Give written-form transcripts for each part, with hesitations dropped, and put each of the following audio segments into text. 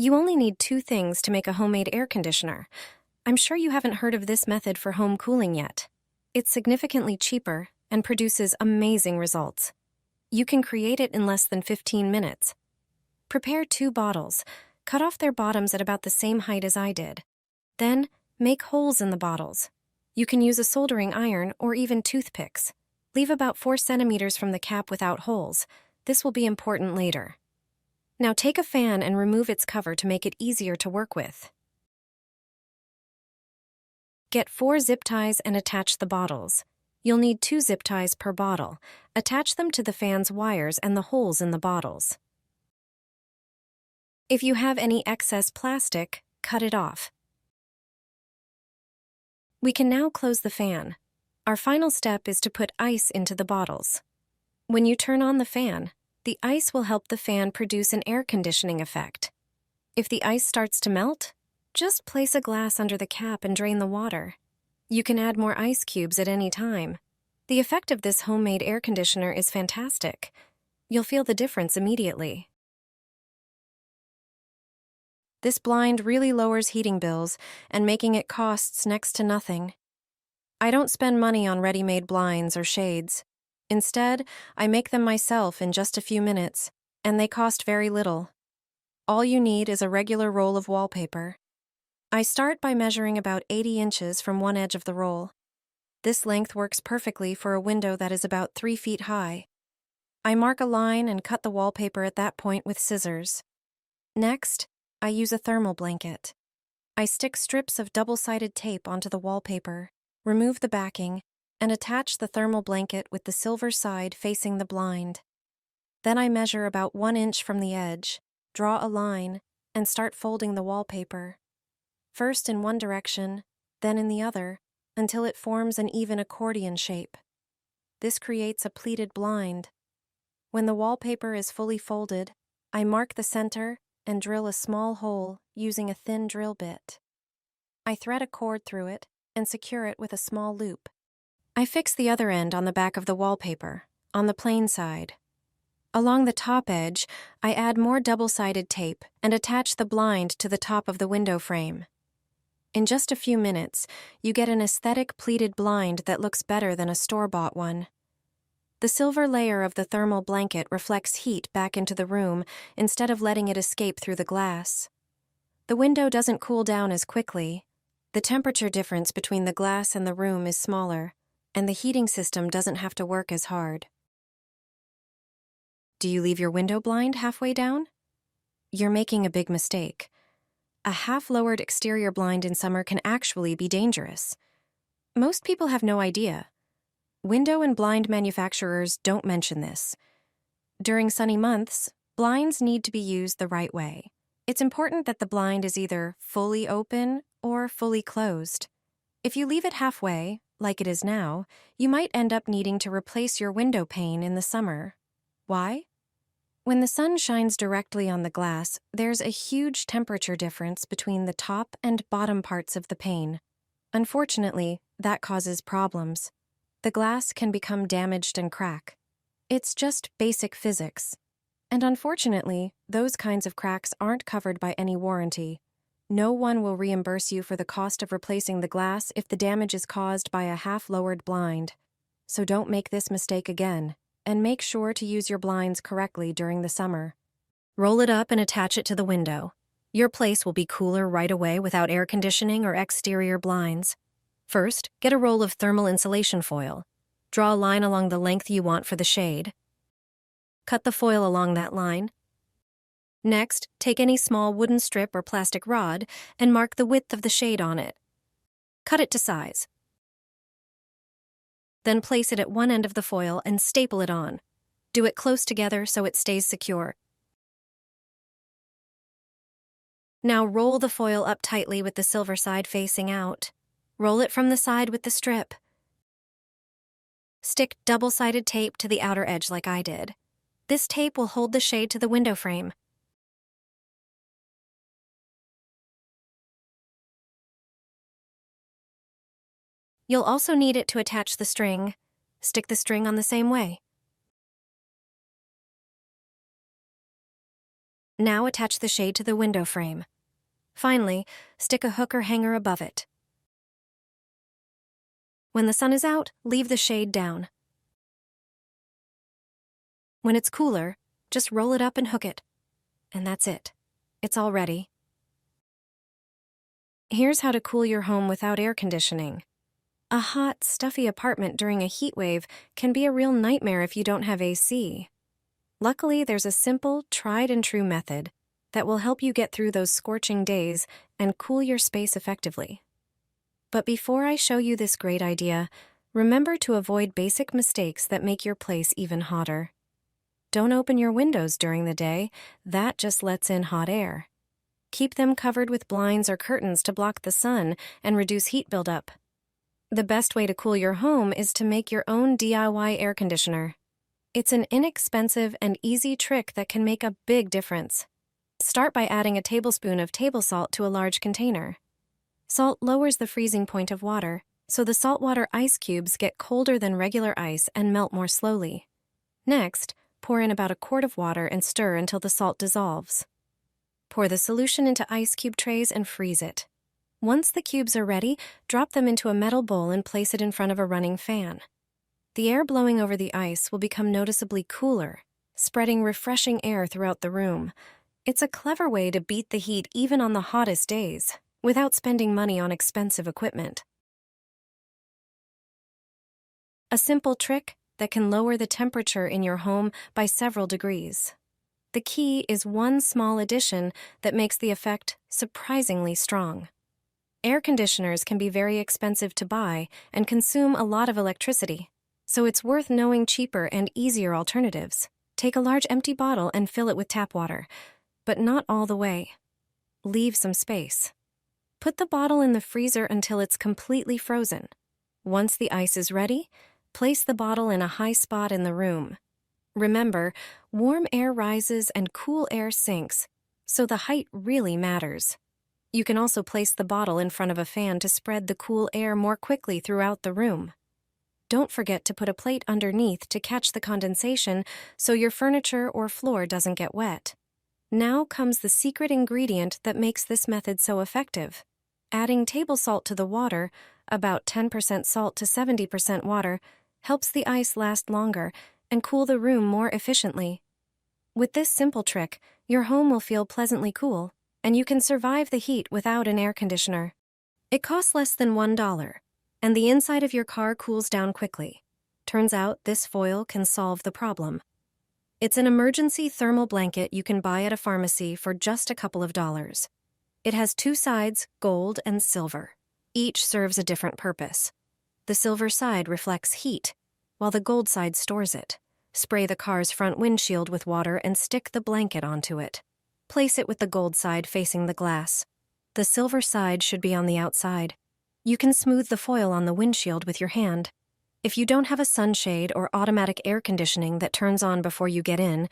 You only need two things to make a homemade air conditioner. I'm sure you haven't heard of this method for home cooling yet. It's significantly cheaper and produces amazing results. You can create it in less than 15 minutes. Prepare 2 bottles. Cut off their bottoms at about the same height as I did. Then, make holes in the bottles. You can use a soldering iron or even toothpicks. Leave about 4 centimeters from the cap without holes. This will be important later. Now take a fan and remove its cover to make it easier to work with. Get 4 zip ties and attach the bottles. You'll need 2 zip ties per bottle. Attach them to the fan's wires and the holes in the bottles. If you have any excess plastic, cut it off. We can now close the fan. Our final step is to put ice into the bottles. When you turn on the fan, the ice will help the fan produce an air conditioning effect. If the ice starts to melt, just place a glass under the cap and drain the water. You can add more ice cubes at any time. The effect of this homemade air conditioner is fantastic. You'll feel the difference immediately. This blind really lowers heating bills and making it costs next to nothing. I don't spend money on ready-made blinds or shades. Instead, I make them myself in just a few minutes, and they cost very little. All you need is a regular roll of wallpaper. I start by measuring about 80 inches from one edge of the roll. This length works perfectly for a window that is about 3 feet high. I mark a line and cut the wallpaper at that point with scissors. Next, I use a thermal blanket. I stick strips of double-sided tape onto the wallpaper, remove the backing, and attach the thermal blanket with the silver side facing the blind. Then I measure about 1 inch from the edge, draw a line, and start folding the wallpaper. First in one direction, then in the other, until it forms an even accordion shape. This creates a pleated blind. When the wallpaper is fully folded, I mark the center and drill a small hole using a thin drill bit. I thread a cord through it and secure it with a small loop. I fix the other end on the back of the wallpaper, on the plain side. Along the top edge, I add more double-sided tape and attach the blind to the top of the window frame. In just a few minutes, you get an aesthetic pleated blind that looks better than a store-bought one. The silver layer of the thermal blanket reflects heat back into the room instead of letting it escape through the glass. The window doesn't cool down as quickly. The temperature difference between the glass and the room is smaller, and the heating system doesn't have to work as hard. Do you leave your window blind halfway down? You're making a big mistake. A half-lowered exterior blind in summer can actually be dangerous. Most people have no idea. Window and blind manufacturers don't mention this. During sunny months, blinds need to be used the right way. It's important that the blind is either fully open or fully closed. If you leave it halfway, like it is now, you might end up needing to replace your window pane in the summer. Why? When the sun shines directly on the glass, there's a huge temperature difference between the top and bottom parts of the pane. Unfortunately, that causes problems. The glass can become damaged and crack. It's just basic physics. And unfortunately, those kinds of cracks aren't covered by any warranty. No one will reimburse you for the cost of replacing the glass if the damage is caused by a half-lowered blind. So don't make this mistake again, and make sure to use your blinds correctly during the summer. Roll it up and attach it to the window. Your place will be cooler right away without air conditioning or exterior blinds. First, get a roll of thermal insulation foil. Draw a line along the length you want for the shade. Cut the foil along that line. Next, take any small wooden strip or plastic rod and mark the width of the shade on it. Cut it to size. Then place it at one end of the foil and staple it on. Do it close together so it stays secure. Now roll the foil up tightly with the silver side facing out. Roll it from the side with the strip. Stick double-sided tape to the outer edge like I did. This tape will hold the shade to the window frame. You'll also need it to attach the string. Stick the string on the same way. Now attach the shade to the window frame. Finally, stick a hook or hanger above it. When the sun is out, leave the shade down. When it's cooler, just roll it up and hook it. And that's it. It's all ready. Here's how to cool your home without air conditioning. A hot, stuffy apartment during a heat wave can be a real nightmare if you don't have AC. Luckily, there's a simple, tried-and-true method that will help you get through those scorching days and cool your space effectively. But before I show you this great idea, remember to avoid basic mistakes that make your place even hotter. Don't open your windows during the day. That just lets in hot air. Keep them covered with blinds or curtains to block the sun and reduce heat buildup. The best way to cool your home is to make your own DIY air conditioner. It's an inexpensive and easy trick that can make a big difference. Start by adding a tablespoon of table salt to a large container. Salt lowers the freezing point of water, so the saltwater ice cubes get colder than regular ice and melt more slowly. Next, pour in about a quart of water and stir until the salt dissolves. Pour the solution into ice cube trays and freeze it. Once the cubes are ready, drop them into a metal bowl and place it in front of a running fan. The air blowing over the ice will become noticeably cooler, spreading refreshing air throughout the room. It's a clever way to beat the heat even on the hottest days, without spending money on expensive equipment. A simple trick that can lower the temperature in your home by several degrees. The key is one small addition that makes the effect surprisingly strong. Air conditioners can be very expensive to buy and consume a lot of electricity, so it's worth knowing cheaper and easier alternatives. Take a large empty bottle and fill it with tap water, but not all the way. Leave some space. Put the bottle in the freezer until it's completely frozen. Once the ice is ready, place the bottle in a high spot in the room. Remember, warm air rises and cool air sinks, so the height really matters. You can also place the bottle in front of a fan to spread the cool air more quickly throughout the room. Don't forget to put a plate underneath to catch the condensation so your furniture or floor doesn't get wet. Now comes the secret ingredient that makes this method so effective. Adding table salt to the water, about 10% salt to 70% water, helps the ice last longer and cool the room more efficiently. With this simple trick, your home will feel pleasantly cool, and you can survive the heat without an air conditioner. It costs less than $1, and the inside of your car cools down quickly. Turns out this foil can solve the problem. It's an emergency thermal blanket you can buy at a pharmacy for just a couple of dollars. It has two sides, gold and silver. Each serves a different purpose. The silver side reflects heat, while the gold side stores it. Spray the car's front windshield with water and stick the blanket onto it. Place it with the gold side facing the glass. The silver side should be on the outside. You can smooth the foil on the windshield with your hand. If you don't have a sunshade or automatic air conditioning that turns on before you get in,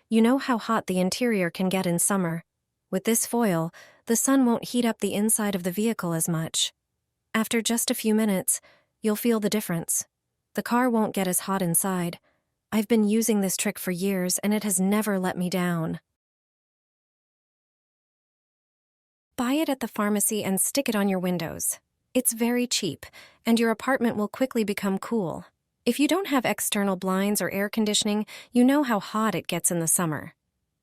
you know how hot the interior can get in summer. With this foil, the sun won't heat up the inside of the vehicle as much. After just a few minutes, you'll feel the difference. The car won't get as hot inside. I've been using this trick for years, and it has never let me down. Buy it at the pharmacy and stick it on your windows. It's very cheap, and your apartment will quickly become cool. If you don't have external blinds or air conditioning, you know how hot it gets in the summer.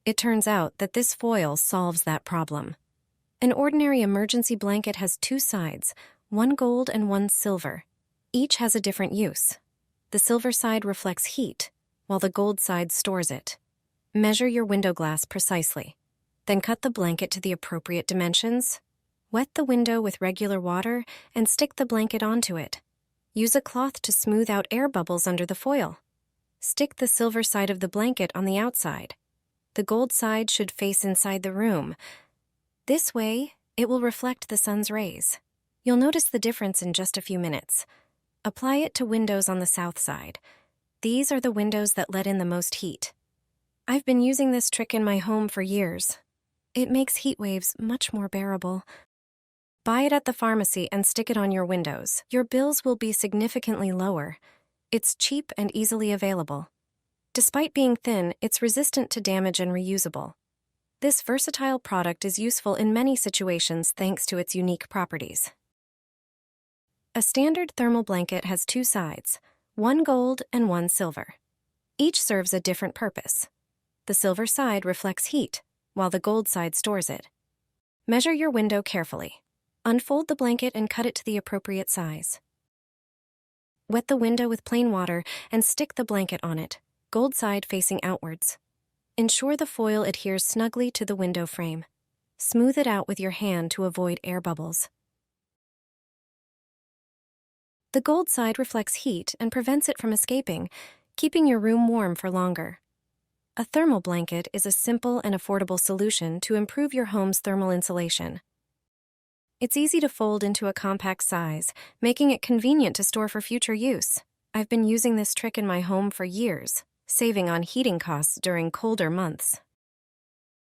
It turns out that this foil solves that problem. An ordinary emergency blanket has two sides, one gold and one silver. Each has a different use. The silver side reflects heat, while the gold side stores it. Measure your window glass precisely. Then cut the blanket to the appropriate dimensions. Wet the window with regular water and stick the blanket onto it. Use a cloth to smooth out air bubbles under the foil. Stick the silver side of the blanket on the outside. The gold side should face inside the room. This way, it will reflect the sun's rays. You'll notice the difference in just a few minutes. Apply it to windows on the south side. These are the windows that let in the most heat. I've been using this trick in my home for years. It makes heat waves much more bearable. Buy it at the pharmacy and stick it on your windows. Your bills will be significantly lower. It's cheap and easily available. Despite being thin, it's resistant to damage and reusable. This versatile product is useful in many situations thanks to its unique properties. A standard thermal blanket has two sides, one gold and one silver. Each serves a different purpose. The silver side reflects heat, while the gold side stores it. Measure your window carefully. Unfold the blanket and cut it to the appropriate size. Wet the window with plain water and stick the blanket on it, gold side facing outwards. Ensure the foil adheres snugly to the window frame. Smooth it out with your hand to avoid air bubbles. The gold side reflects heat and prevents it from escaping, keeping your room warm for longer. A thermal blanket is a simple and affordable solution to improve your home's thermal insulation. It's easy to fold into a compact size, making it convenient to store for future use. I've been using this trick in my home for years, saving on heating costs during colder months.